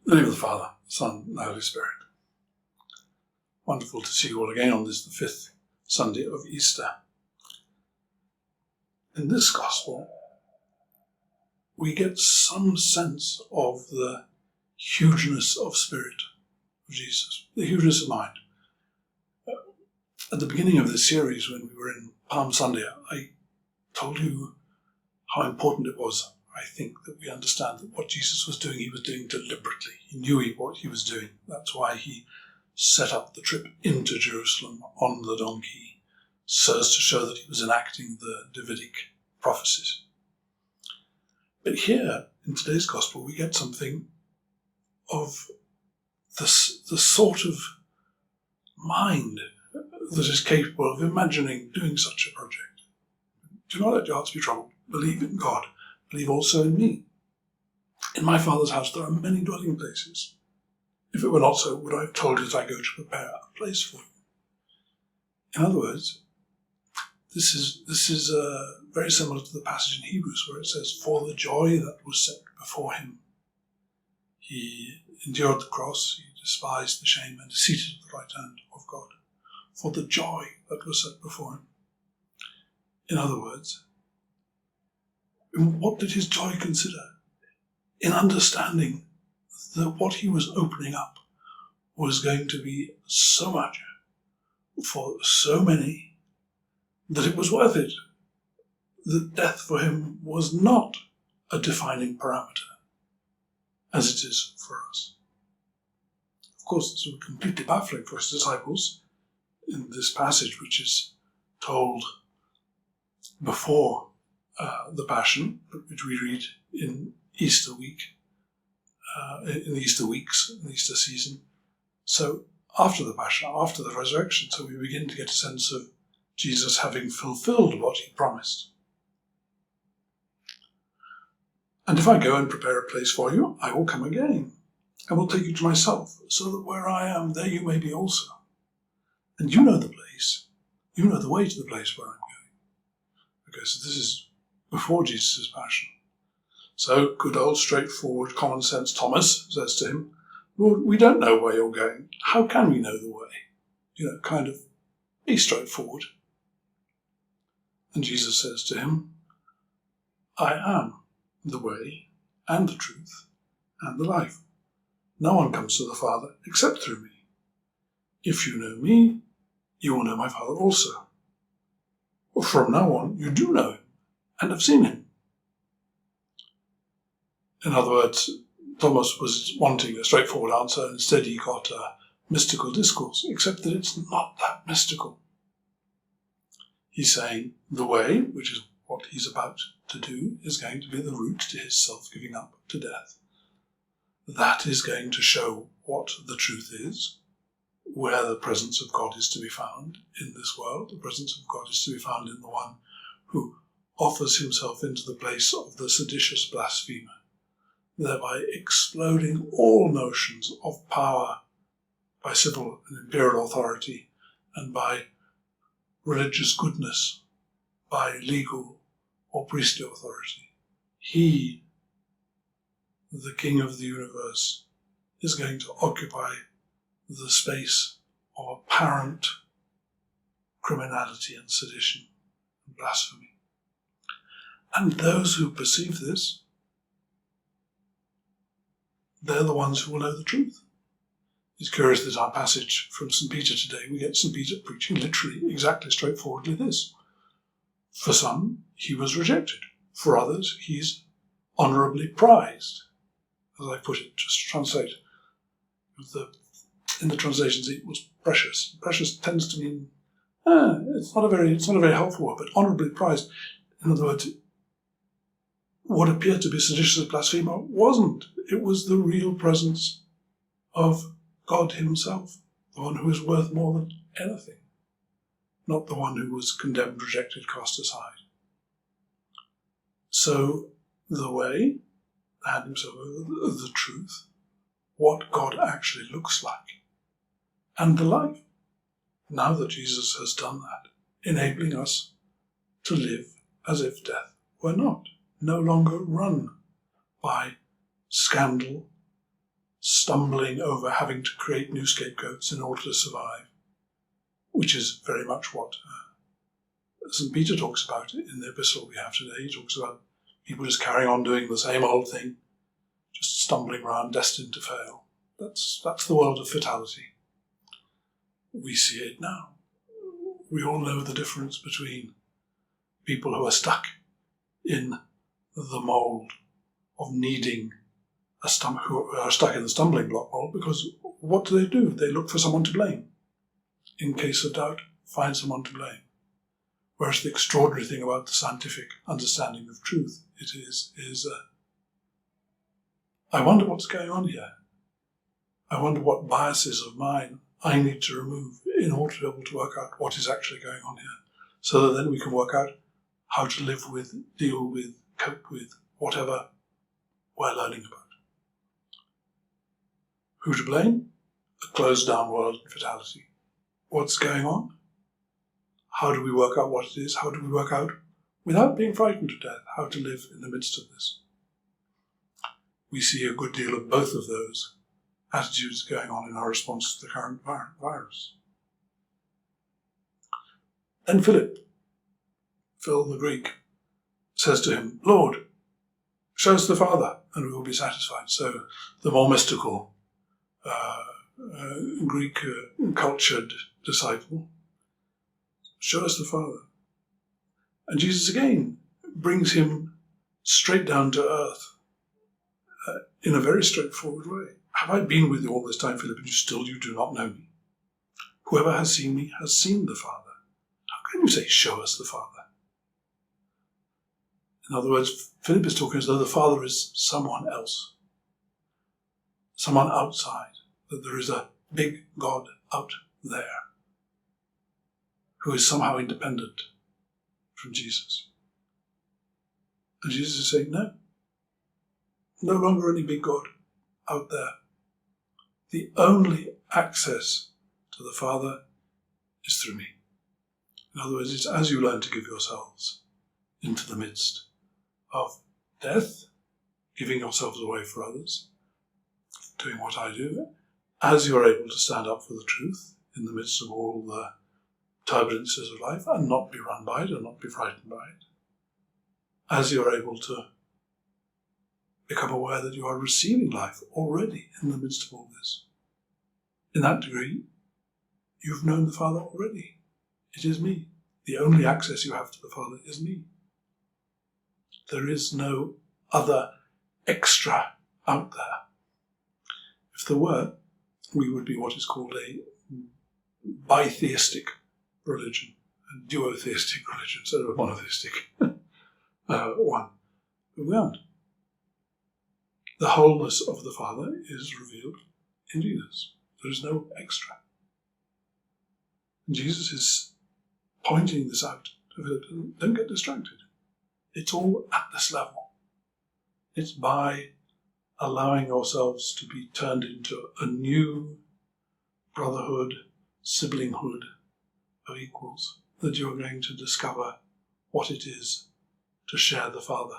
In the name of the Father, the Son, and the Holy Spirit. Wonderful to see you all again on this, the fifth Sunday of Easter. In this Gospel, we get some sense of the hugeness of spirit of Jesus, the hugeness of mind. At the beginning of this series, when we were in Palm Sunday, I told you how important it was, I think, that we understand that what Jesus was doing, he was doing deliberately. He knew what he was doing. That's why he set up the trip into Jerusalem on the donkey, so as to show that he was enacting the Davidic prophecies. But here, in today's Gospel, we get something of the sort of mind that is capable of imagining doing such a project. Do not let your hearts be troubled. Believe in God. Believe also in me. In my Father's house there are many dwelling places. If it were not so, would I have told you that I go to prepare a place for you? In other words, this is very similar to the passage in Hebrews where it says, "For the joy that was set before him, he endured the cross, he despised the shame, and is seated at the right hand of God." For the joy that was set before him. In other words, what did his joy consider? In understanding that what he was opening up was going to be so much for so many that it was worth it. That death for him was not a defining parameter, as it is for us. Of course, this was completely baffling for his disciples in this passage, which is told before the Passion, which we read in Easter week, in the Easter weeks, in the Easter season. So after the Passion, after the resurrection, so we begin to get a sense of Jesus having fulfilled what he promised. "And if I go and prepare a place for you, I will come again, and will take you to myself, so that where I am, there you may be also. And you know the place, you know the way to the place where I'm going." Okay, so this is before Jesus' Passion. So good old straightforward common sense Thomas says to him, "Lord, we don't know where you're going. How can we know the way?" Kind of be straightforward. And Jesus says to him, "I am the way and the truth and the life. No one comes to the Father except through me. If you know me, you will know my Father also. From now on, you do know him and have seen him." In other words, Thomas was wanting a straightforward answer, and instead he got a mystical discourse, except that it's not that mystical. He's saying the way, which is what he's about to do, is going to be the route to his self-giving up to death. That is going to show what the truth is, where the presence of God is to be found in this world. The presence of God is to be found in the one who offers himself into the place of the seditious blasphemer, thereby exploding all notions of power by civil and imperial authority and by religious goodness, by legal or priestly authority. He, the King of the universe, is going to occupy the space of apparent criminality and sedition and blasphemy. And those who perceive this, they're the ones who will know the truth. It's curious that our passage from St. Peter today, we get St. Peter preaching literally, exactly straightforwardly this. For some, he was rejected. For others, he's honourably prized. As I put it, just to translate. In the translations, it was precious. Precious tends to mean, it's not a very helpful word, but honourably prized. In other words, what appeared to be seditious blasphemer wasn't. It was the real presence of God himself, the one who is worth more than anything, not the one who was condemned, rejected, cast aside. So the way, hand himself over, the truth, what God actually looks like, and the life, now that Jesus has done that, enabling us to live as if death were not, no longer run by scandal, stumbling over having to create new scapegoats in order to survive, which is very much what St. Peter talks about in the epistle we have today. He talks about people just carrying on doing the same old thing, just stumbling around, destined to fail. That's the world of fatality. We see it now. We all know the difference between people who are stuck in the mould of needing who are stuck in the stumbling block mold, because what do? They look for someone to blame. In case of doubt, find someone to blame. Whereas the extraordinary thing about the scientific understanding of truth is I wonder what's going on here. I wonder what biases of mine I need to remove in order to be able to work out what is actually going on here, so that then we can work out how to live with, deal with, cope with whatever we're learning about. Who to blame? A closed down world and fatality. What's going on? How do we work out what it is? How do we work out, without being frightened to death, how to live in the midst of this? We see a good deal of both of those attitudes going on in our response to the current virus. Then Phil the Greek, says to him, Lord, show us the Father, and we will be satisfied. So the more mystical Greek cultured disciple, show us the Father. And Jesus again brings him straight down to earth in a very straightforward way. Have I been with you all this time, Philip, and you do not know me? Whoever has seen me has seen the Father. How can you say, show us the Father? In other words, Philip is talking as though the Father is someone else, someone outside, that there is a big God out there who is somehow independent from Jesus. And Jesus is saying, no longer any big God out there. The only access to the Father is through me. In other words, it's as you learn to give yourselves into the midst of death, giving yourselves away for others, doing what I do, as you're able to stand up for the truth in the midst of all the turbulences of life and not be run by it and not be frightened by it, as you're able to become aware that you are receiving life already in the midst of all this. In that degree, you've known the Father already. It is me. The only access you have to the Father is me. There is no other extra out there. If there were, we would be what is called a bitheistic religion, a duotheistic religion instead of a monotheistic one. But we aren't. The wholeness of the Father is revealed in Jesus. There is no extra. And Jesus is pointing this out to Philip. Don't get distracted. It's all at this level. It's by allowing yourselves to be turned into a new brotherhood, siblinghood of equals that you're going to discover what it is to share the Father.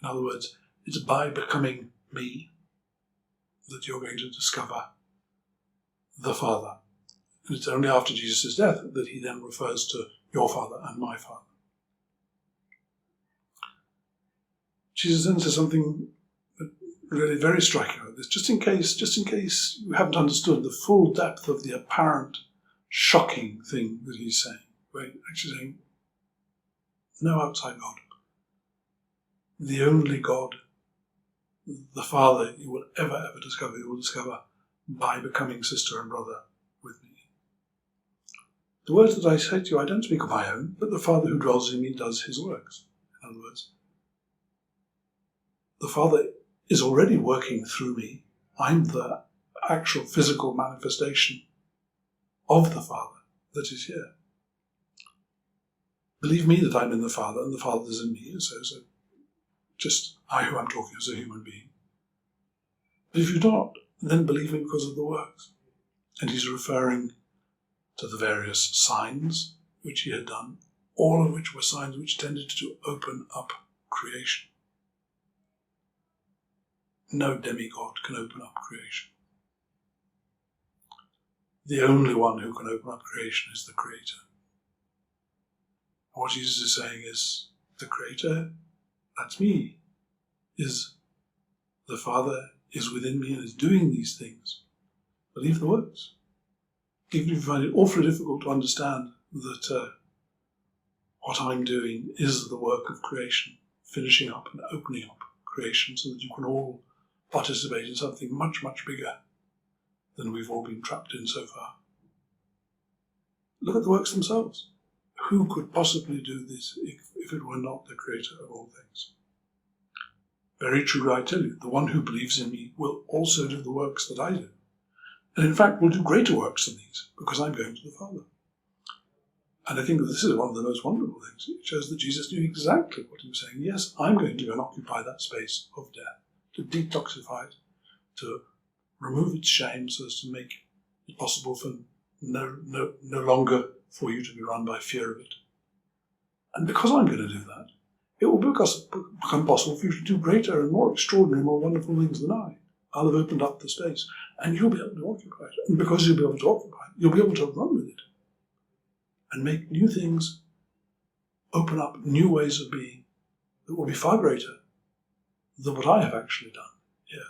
In other words, it's by becoming me that you're going to discover the Father. And it's only after Jesus' death that he then refers to your Father and my Father. Jesus then says something really very striking about this, just in case you haven't understood the full depth of the apparent shocking thing that he's saying. We're actually saying, no outside God. The only God, the Father you will ever discover, you will discover by becoming sister and brother with me. The words that I say to you, I don't speak of my own, but the Father who dwells in me does his works. In other words, the Father is already working through me. I'm the actual physical manifestation of the Father that is here. Believe me that I'm in the Father and the Father is in me, so just I who I'm talking as a human being. But if you don't, then believe me because of the works. And he's referring to the various signs which he had done, all of which were signs which tended to open up creation. no demigod can open up creation. The only one who can open up creation is the Creator. What Jesus is saying is, the Creator, that's me, is the Father, is within me and is doing these things. Believe the works. Even if you find it awfully difficult to understand that what I'm doing is the work of creation, finishing up and opening up creation so that you can all participate in something much, much bigger than we've all been trapped in so far. Look at the works themselves. Who could possibly do this if it were not the Creator of all things? Very true, I tell you, the one who believes in me will also do the works that I do. And in fact will do greater works than these, because I'm going to the Father. And I think that this is one of the most wonderful things. It shows that Jesus knew exactly what he was saying. Yes, I'm going to go and occupy that space of death, to detoxify it, to remove its shame so as to make it possible for no longer for you to be run by fear of it. And because I'm going to do that, it will become possible for you to do greater and more extraordinary, more wonderful things than I. I'll have opened up the space, and you'll be able to occupy it. And because you'll be able to occupy it, you'll be able to run with it and make new things, open up new ways of being that will be far greater than what I have actually done here.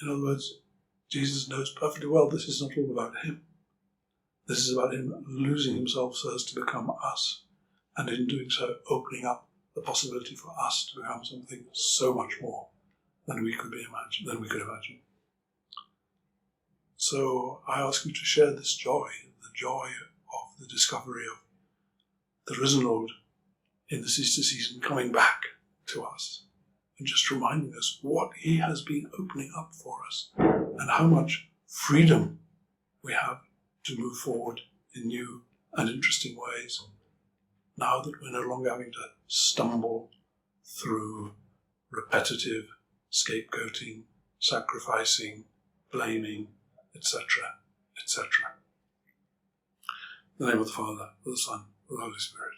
In other words, Jesus knows perfectly well this is not all about him. This is about him losing himself so as to become us, and in doing so, opening up the possibility for us to become something so much more than we could imagine. So I ask you to share this joy, the joy of the discovery of the risen Lord in this Easter season coming back to us and just reminding us what he has been opening up for us and how much freedom we have to move forward in new and interesting ways now that we're no longer having to stumble through repetitive scapegoating, sacrificing, blaming, etc., etc. In the name of the Father, of the Son, of the Holy Spirit.